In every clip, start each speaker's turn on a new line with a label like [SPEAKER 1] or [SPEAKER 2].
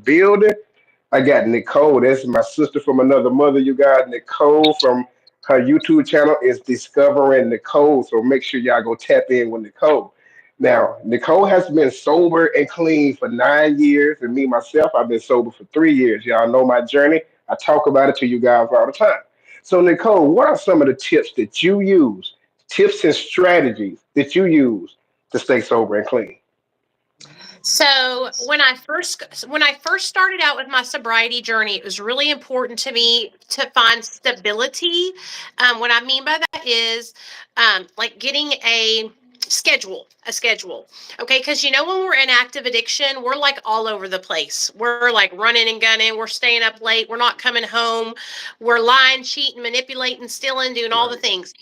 [SPEAKER 1] building. I got Nicole. That's my sister from another mother. You got Nicole from her YouTube channel is Discovering Nicole. So make sure y'all go tap in with Nicole. Now, Nicole has been sober and clean for 9 years, and me myself, I've been sober for 3 years. Y'all know my journey. I talk about it to you guys all the time. So, Nicole, what are some of the tips that you use, tips and strategies that you use to stay sober and clean?
[SPEAKER 2] So when I first started out with my sobriety journey, it was really important to me to find stability. What I mean by that is like getting a schedule. Okay, because when we're in active addiction, we're like all over the place. We're like running and gunning. We're staying up late. We're not coming home. We're lying, cheating, manipulating, stealing, doing all the
[SPEAKER 1] Right.
[SPEAKER 2] things.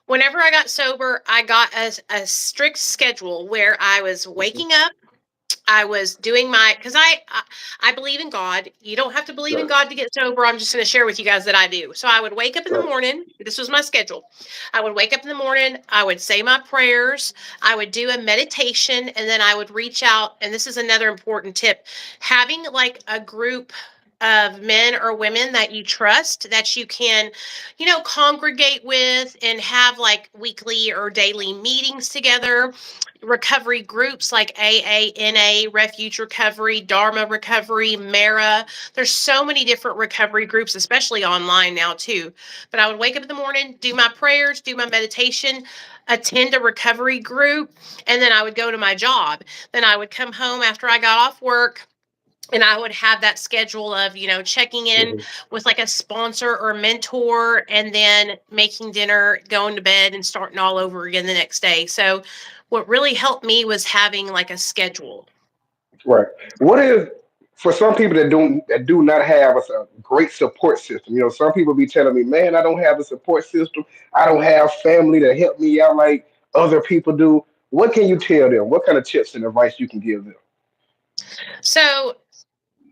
[SPEAKER 2] Whenever I got sober, I got a strict schedule where I was
[SPEAKER 1] Mhm.
[SPEAKER 2] waking up. I was doing because I believe in God. You don't have to believe in
[SPEAKER 1] Right.
[SPEAKER 2] God to get sober. I'm just going to share with you guys that I do. So I would wake up in the
[SPEAKER 1] Right.
[SPEAKER 2] morning. This was my schedule. I would wake up in the morning. I would say my prayers. I would do a meditation, and then I would reach out. And this is another important tip: having like a group of men or women that you trust, that you can, congregate with and have like weekly or daily meetings together, recovery groups like AA, NA, Refuge Recovery, Dharma Recovery, Mara. There's so many different recovery groups, especially online now too. But I would wake up in the morning, do my prayers, do my meditation, attend a recovery group, and then I would go to my job. Then I would come home after I got off work, and I would have that schedule of, checking in
[SPEAKER 1] Mhm.
[SPEAKER 2] with like a sponsor or mentor, and then making dinner, going to bed, and starting all over again the next day. So what really helped me was having like a schedule.
[SPEAKER 1] Right. What is for some people that do not have a great support system? Some people be telling me, "Man, I don't have a support system. I don't have family to help me out like other people do." What can you tell them? What kind of tips and advice you can give them?
[SPEAKER 2] So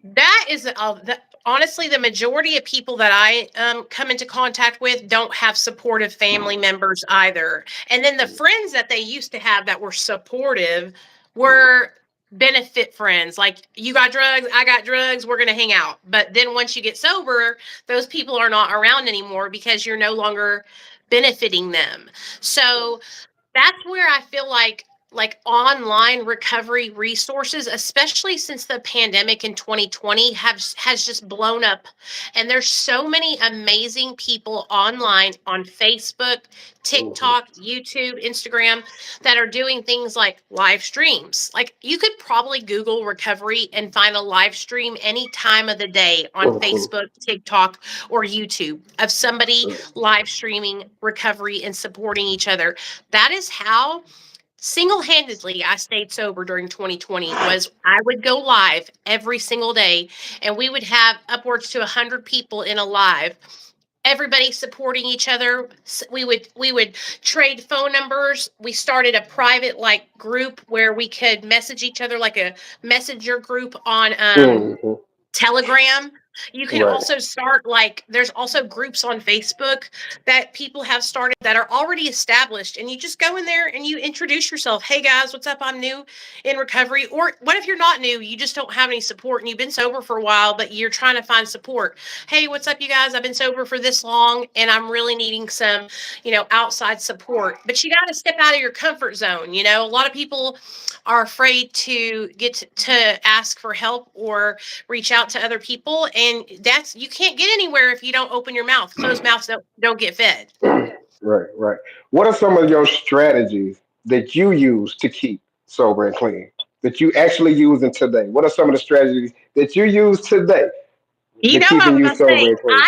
[SPEAKER 2] that is honestly the majority of people that I come into contact with don't have supportive family members either. And then the friends that they used to have that were supportive were benefit friends. Like, you got drugs, I got drugs, we're going to hang out. But then once you get sober, those people are not around anymore because you're no longer benefiting them. So that's where I feel like online recovery resources, especially since the pandemic in 2020 has just blown up. And there's so many amazing people online on Facebook,
[SPEAKER 1] Mhm.
[SPEAKER 2] TikTok, YouTube, Instagram, that are doing things like live streams. Like, you could probably Google recovery and find a live stream any time of the day on
[SPEAKER 1] Mhm.
[SPEAKER 2] Facebook, TikTok, or YouTube of somebody live streaming recovery and supporting each other. That is how single-handedly I stayed sober during 2020. Was I would go live every single day, and we would have upwards to 100 people in a live, everybody supporting each other. We would trade phone numbers. We started a private like group where we could message each other, like a messenger group on
[SPEAKER 1] Mhm.
[SPEAKER 2] Telegram. You can
[SPEAKER 1] Right.
[SPEAKER 2] also start, like, there's also groups on Facebook that people have started that are already established, and you just go in there and you introduce yourself. Hey guys, what's up? I'm new in recovery. Or what if you're not new? You just don't have any support and you've been sober for a while, but you're trying to find support. Hey, what's up, you guys? I've been sober for this long and I'm really needing some, outside support. But you got to step out of your comfort zone. A lot of people are afraid to get to ask for help or reach out to other people, and that's you can't get anywhere if you don't open your mouth. Closed mouths don't get fed.
[SPEAKER 1] Right. Right. What are some of your strategies that you use to keep sober and clean? That you actually using today? What are some of the strategies that you use today
[SPEAKER 2] You
[SPEAKER 1] that
[SPEAKER 2] know what I
[SPEAKER 1] keeping
[SPEAKER 2] was
[SPEAKER 1] you
[SPEAKER 2] gonna
[SPEAKER 1] sober
[SPEAKER 2] say.
[SPEAKER 1] and clean?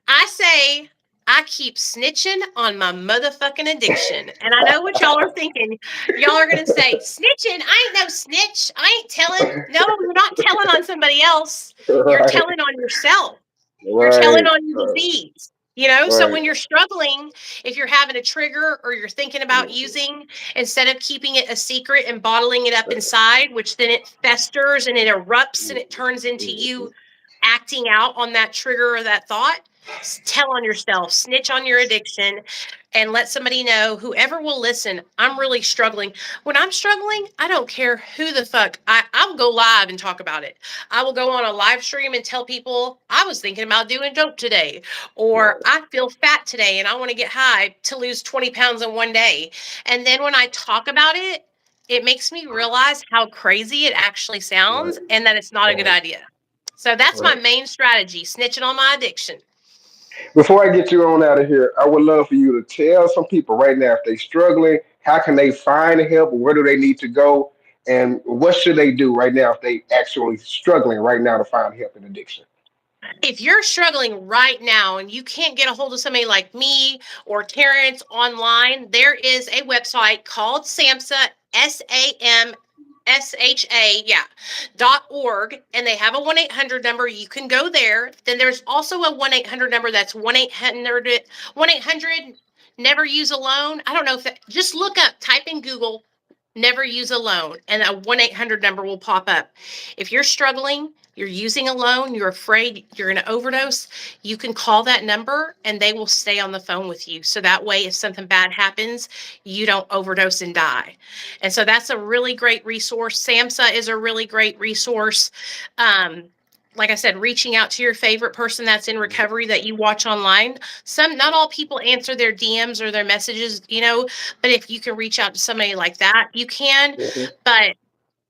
[SPEAKER 2] I say I keep snitching on my motherfucking addiction. And I know what y'all are thinking. Y'all are gonna say, snitching? I ain't no snitch. I ain't telling. No, you're not telling on somebody else. You're
[SPEAKER 1] Right.
[SPEAKER 2] telling on yourself. You're telling
[SPEAKER 1] Right.
[SPEAKER 2] on your disease. So
[SPEAKER 1] Right.
[SPEAKER 2] when you're struggling, if you're having a trigger or you're thinking about using, instead of keeping it a secret and bottling it up inside, which then it festers and it erupts and it turns into you acting out on that trigger or that thought, Tell on yourself, snitch on your addiction, and let somebody know, whoever will listen, I'm really struggling. When I'm struggling, I don't care who the fuck. I'll go live and talk about it. I will go on a live stream and tell people I was thinking about doing dope today, or
[SPEAKER 1] Right.
[SPEAKER 2] I feel fat today and I want to get high to lose 20 pounds in one day. And then when I talk about it, it makes me realize how crazy it actually sounds
[SPEAKER 1] Right.
[SPEAKER 2] and that it's not a good
[SPEAKER 1] Right.
[SPEAKER 2] idea. So that's my
[SPEAKER 1] Right.
[SPEAKER 2] main strategy, snitching on my addiction.
[SPEAKER 1] Before I get you on out of here, I would love for you to tell some people right now if they're struggling, how can they find help? Where do they need to go? And what should they do right now if they actually struggling right now to find help in addiction?
[SPEAKER 2] If you're struggling right now and you can't get a hold of somebody like me or Terrence online, there is a website called SAMHSA, SAMSHA, yeah, .org, and they have a 1-800 number. You can go there. Then there's also a 1-800 number that's 1-800 never use alone. I don't know if that, just look up, type in Google never use alone, and a 1-800 number will pop up. If you're struggling, you're using alone, you're afraid you're going to overdose, you can call that number and they will stay on the phone with you. So that way, if something bad happens, you don't overdose and die. And so that's a really great resource. SAMHSA is a really great resource. Um, like I said, reaching out to your favorite person that's in recovery that you watch online. Not all people answer their DMs or their messages, but if you can reach out to somebody like that, you can.
[SPEAKER 1] Mhm.
[SPEAKER 2] But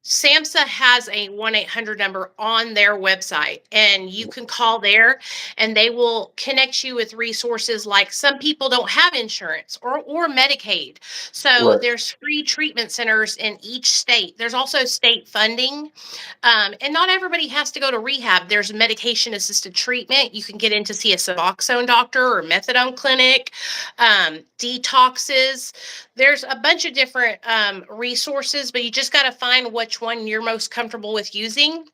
[SPEAKER 2] SAMHSA has a 1-800 number on their website, and you can call there and they will connect you with resources. Like, some people don't have insurance or Medicaid. So
[SPEAKER 1] Right.
[SPEAKER 2] there's free treatment centers in each state. There's also state funding. And not everybody has to go to rehab. There's medication assisted treatment. You can get in to see a Suboxone doctor or methadone clinic, detoxes. There's a bunch of different resources, but you just got to find which one you're most comfortable with using.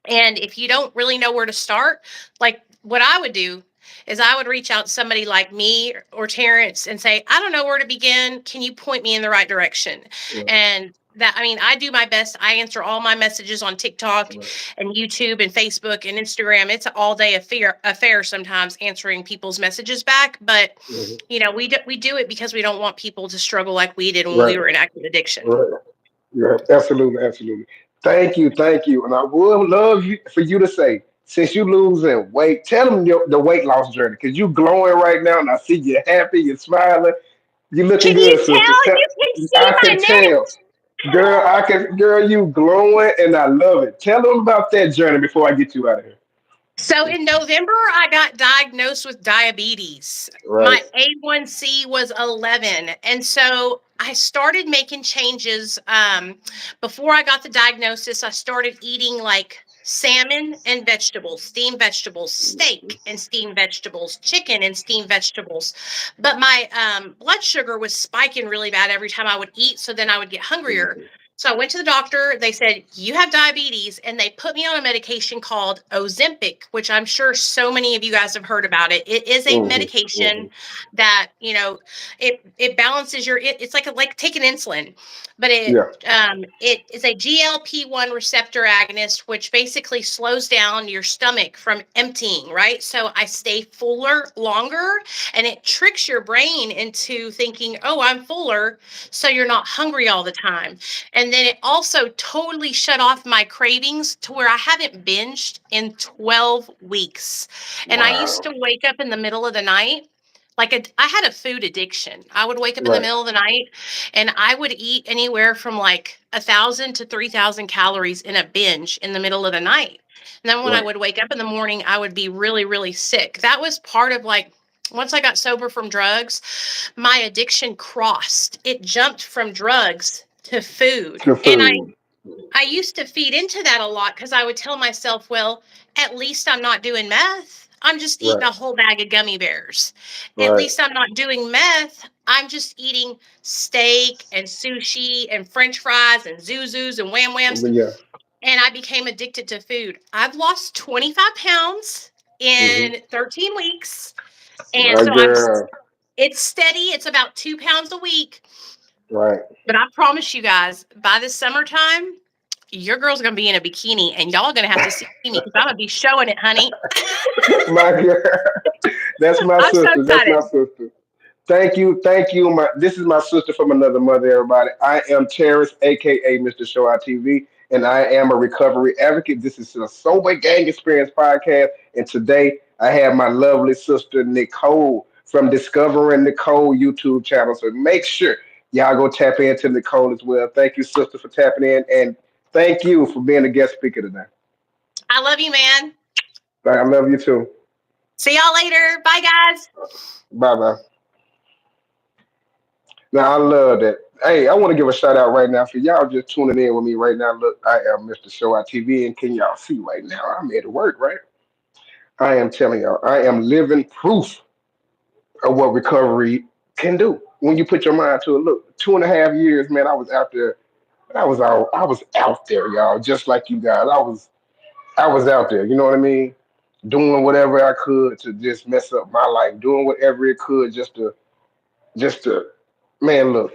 [SPEAKER 2] And if you don't really know where to start, like what I would do is I would reach out to somebody like me or Terrence and say, I don't know where to begin. Can you point me in the right direction?
[SPEAKER 1] Right.
[SPEAKER 2] And that, I mean, I do my best. I answer all my messages on TikTok
[SPEAKER 1] Right.
[SPEAKER 2] and YouTube and Facebook and Instagram. It's an all day affair sometimes answering people's messages back. But,
[SPEAKER 1] Mhm.
[SPEAKER 2] we do it because we don't want people to struggle like we did when we
[SPEAKER 1] Right.
[SPEAKER 2] were in active addiction.
[SPEAKER 1] Right. Yeah, absolutely, absolutely. Thank you. And I would love for you to say, since you losing weight, tell them the weight loss journey because you glowing right now, and I see you happy, you're smiling, you looking
[SPEAKER 2] Can you
[SPEAKER 1] good, sister.
[SPEAKER 2] tell? You can see
[SPEAKER 1] I
[SPEAKER 2] my
[SPEAKER 1] can
[SPEAKER 2] neck.
[SPEAKER 1] tell, girl, you glowing, and I love it. Tell them about that journey before I get you out of here.
[SPEAKER 2] So in November, I got diagnosed with diabetes.
[SPEAKER 1] Right.
[SPEAKER 2] My A1C was 11. And so I started making changes. Before I got the diagnosis, I started eating like salmon and vegetables, steamed vegetables, steak and steamed vegetables, chicken and steamed vegetables. But my blood sugar was spiking really bad every time I would eat. So then I would get hungrier.
[SPEAKER 1] Mhm.
[SPEAKER 2] So I went to the doctor. They said, you have diabetes. And they put me on a medication called Ozempic, which I'm sure so many of you guys have heard about it. It is a
[SPEAKER 1] Mhm.
[SPEAKER 2] medication
[SPEAKER 1] Mhm.
[SPEAKER 2] that, it balances it's like taking insulin, but
[SPEAKER 1] Yeah.
[SPEAKER 2] it is a GLP-1 receptor agonist, which basically slows down your stomach from emptying, right? So I stay fuller longer, and it tricks your brain into thinking, oh, I'm fuller. So you're not hungry all the time. And then it also totally shut off my cravings to where I haven't binged in 12 weeks. And I used
[SPEAKER 1] Wow.
[SPEAKER 2] to wake up in the middle of the night. I had a food addiction. I would wake up in the
[SPEAKER 1] Right.
[SPEAKER 2] middle of the night and I would eat anywhere from like 1,000 to 3,000 calories in a binge in the middle of the night. And then when I
[SPEAKER 1] Right.
[SPEAKER 2] would wake up in the morning, I would be really, really sick. That was part of once I got sober from drugs, my addiction crossed. It jumped from drugs to food.
[SPEAKER 1] To
[SPEAKER 2] And
[SPEAKER 1] food.
[SPEAKER 2] I used to feed into that a lot because I would tell myself, well, at least I'm not doing meth. I'm just eating
[SPEAKER 1] Right.
[SPEAKER 2] a whole bag of gummy bears. At
[SPEAKER 1] Right.
[SPEAKER 2] least I'm not doing meth. I'm just eating steak and sushi and french fries and zuzus and wham whams.
[SPEAKER 1] But yeah.
[SPEAKER 2] And I became addicted to food. I've lost 25 pounds
[SPEAKER 1] Hmm.
[SPEAKER 2] in 13 weeks. And
[SPEAKER 1] My
[SPEAKER 2] so
[SPEAKER 1] girl.
[SPEAKER 2] it's steady. It's about 2 pounds a week.
[SPEAKER 1] Right.
[SPEAKER 2] But I promise you guys, by the summertime, your girl's gonna be in a bikini, and y'all are gonna have to see me because I'm gonna be showing it, honey.
[SPEAKER 1] My girl. That's my
[SPEAKER 2] I'm so
[SPEAKER 1] sister. That's my
[SPEAKER 2] excited.
[SPEAKER 1] sister. Thank you, thank you. This is my sister from another mother. Everybody, I am Terrence, aka Mr. Show Out TV, and I am a recovery advocate. This is a sober gang experience podcast, and today I have my lovely sister Nicole from Discovering Nicole YouTube channel. So make sure y'all go tap into Nicole as well. Thank you, sister, for tapping in, and thank you for being a guest speaker today.
[SPEAKER 2] I love you, man.
[SPEAKER 1] I love you too.
[SPEAKER 2] See y'all later. Bye, guys.
[SPEAKER 1] Bye bye. Now I love that. Hey, I want to give a shout out right now for y'all just tuning in with me right now. Look, I am Mr. Show Out TV, and can y'all see right now? I'm at work, right? I am telling y'all, I am living proof of what recovery can do when you put your mind to it. Look, 2.5 years, man. I was out there. I was out there, y'all, just like you guys. I was out there. You know what I mean? Doing whatever I could to just mess up my life. Doing whatever it could just to, man. Look.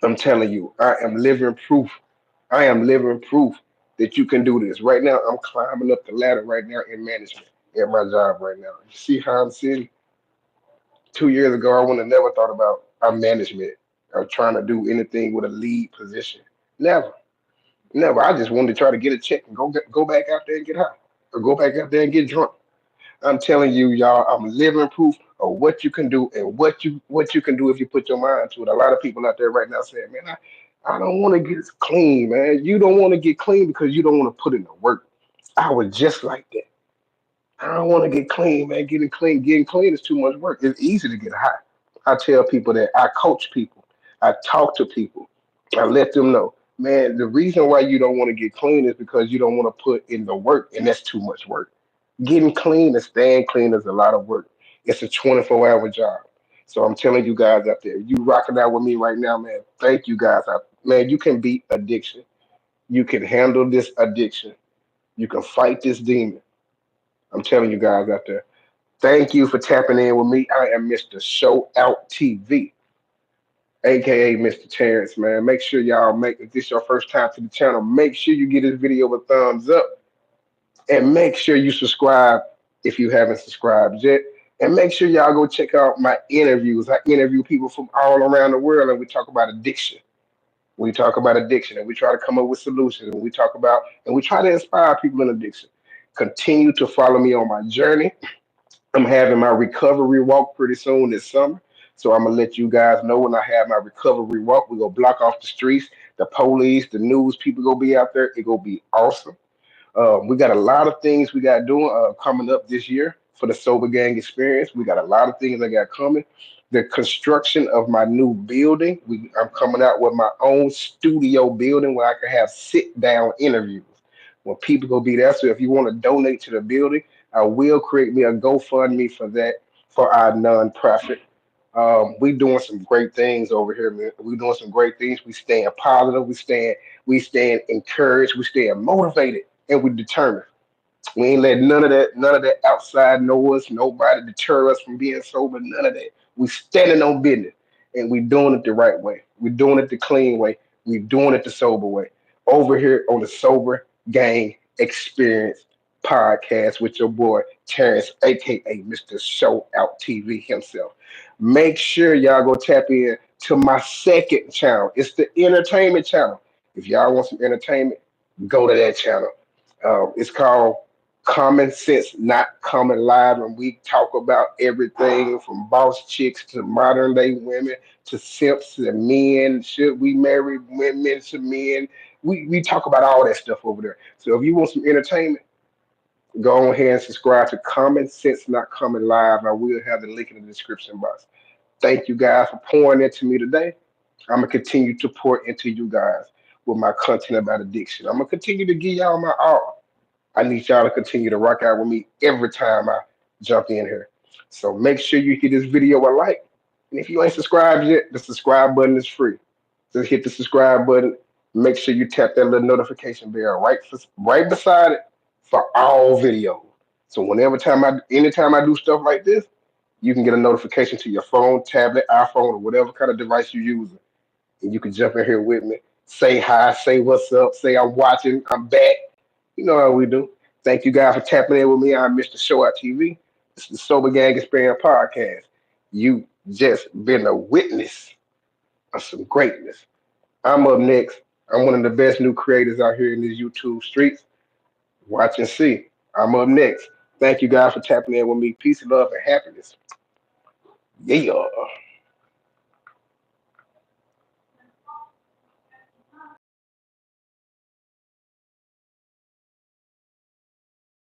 [SPEAKER 1] I'm telling you, I am living proof. I am living proof that you can do this. Right now, I'm climbing up the ladder right now in management at my job right now. You see how I'm sitting? 2 years ago, I would have never thought about management or trying to do anything with a lead position. Never, never. I just wanted to try to get a check and go back out there and get high or go back out there and get drunk. I'm telling you, y'all, I'm living proof of what you can do and what you can do if you put your mind to it. A lot of people out there right now saying, man, I don't want to get clean, man. You don't want to get clean because you don't want to put in the work. I was just like that. I don't want to get clean, man. Getting clean is too much work. It's easy to get high. I tell people that I coach people. I talk to people. I let them know, man, the reason why you don't want to get clean is because you don't want to put in the work, and that's too much work. Getting clean and staying clean is a lot of work. It's a 24-hour job. So I'm telling you guys out there, you rocking out with me right now, man. Thank you guys. Man, you can beat addiction. You can handle this addiction. You can fight this demon. I'm telling you guys out there. Thank you for tapping in with me. I am Mr. Show Out TV, aka Mr. Terrence, man. Make sure y'all make if this your first time to the channel, make sure you give this video a thumbs up and make sure you subscribe if you haven't subscribed yet. And make sure y'all go check out my interviews. I interview people from all around the world and we talk about addiction. We talk about addiction and we try to come up with solutions and we talk about and we try to inspire people in addiction. Continue to follow me on my journey. I'm having my recovery walk pretty soon this summer. So I'm gonna let you guys know when I have my recovery walk. We're gonna block off the streets, the police, the news people gonna be out there. It gonna be awesome. We got a lot of things we got doing coming up this year for the Sober Gang experience. We got a lot of things I got coming. The construction of my new building. I'm coming out with my own studio building where I can have sit down interviews when people go be there. So if you want to donate to the building, I will create me a GoFundMe for that for our nonprofit. We doing some great things over here, man. We doing some great things. We staying positive. We staying encouraged. We staying motivated, and we determined. We ain't let none of that outside noise, nobody deter us from being sober. None of that. We standing on business, and we doing it the right way. We doing it the clean way. We doing it the sober way. Over here on the Sober Gang Experience podcast with your boy Terrence, aka Mr. Show Out TV himself. Make sure y'all go tap in to my second channel. It's the entertainment channel. If y'all want some entertainment, go to that channel. It's called Common Sense Not Common Live, and we talk about everything from boss chicks to modern day women to simps to men. Should we marry women to men? We talk about all that stuff over there. So if you want some entertainment, go ahead and subscribe to Common Sense Not Common Live. I will have the link in the description box. Thank you guys for pouring into me today. I'm gonna continue to pour into you guys with my content about addiction. I'm gonna continue to give y'all my all. I need y'all to continue to rock out with me every time I jump in here. So make sure you hit this video a like. And if you ain't subscribed yet, the subscribe button is free. Just hit the subscribe button. Make sure you tap that little notification bell right beside it for all videos. So anytime I do stuff like this, you can get a notification to your phone, tablet, iPhone, or whatever kind of device you're using. And you can jump in here with me, say hi, say what's up, say I'm watching, I'm back. You know how we do. Thank you guys for tapping in with me. I'm Mr. Show Out TV. It's the Sober Gang Experience podcast. You just been a witness of some greatness. I'm up next. I'm one of the best new creators out here in these YouTube streets. Watch and see. I'm up next. Thank you guys for tapping in with me. Peace, love, and happiness. Yeah.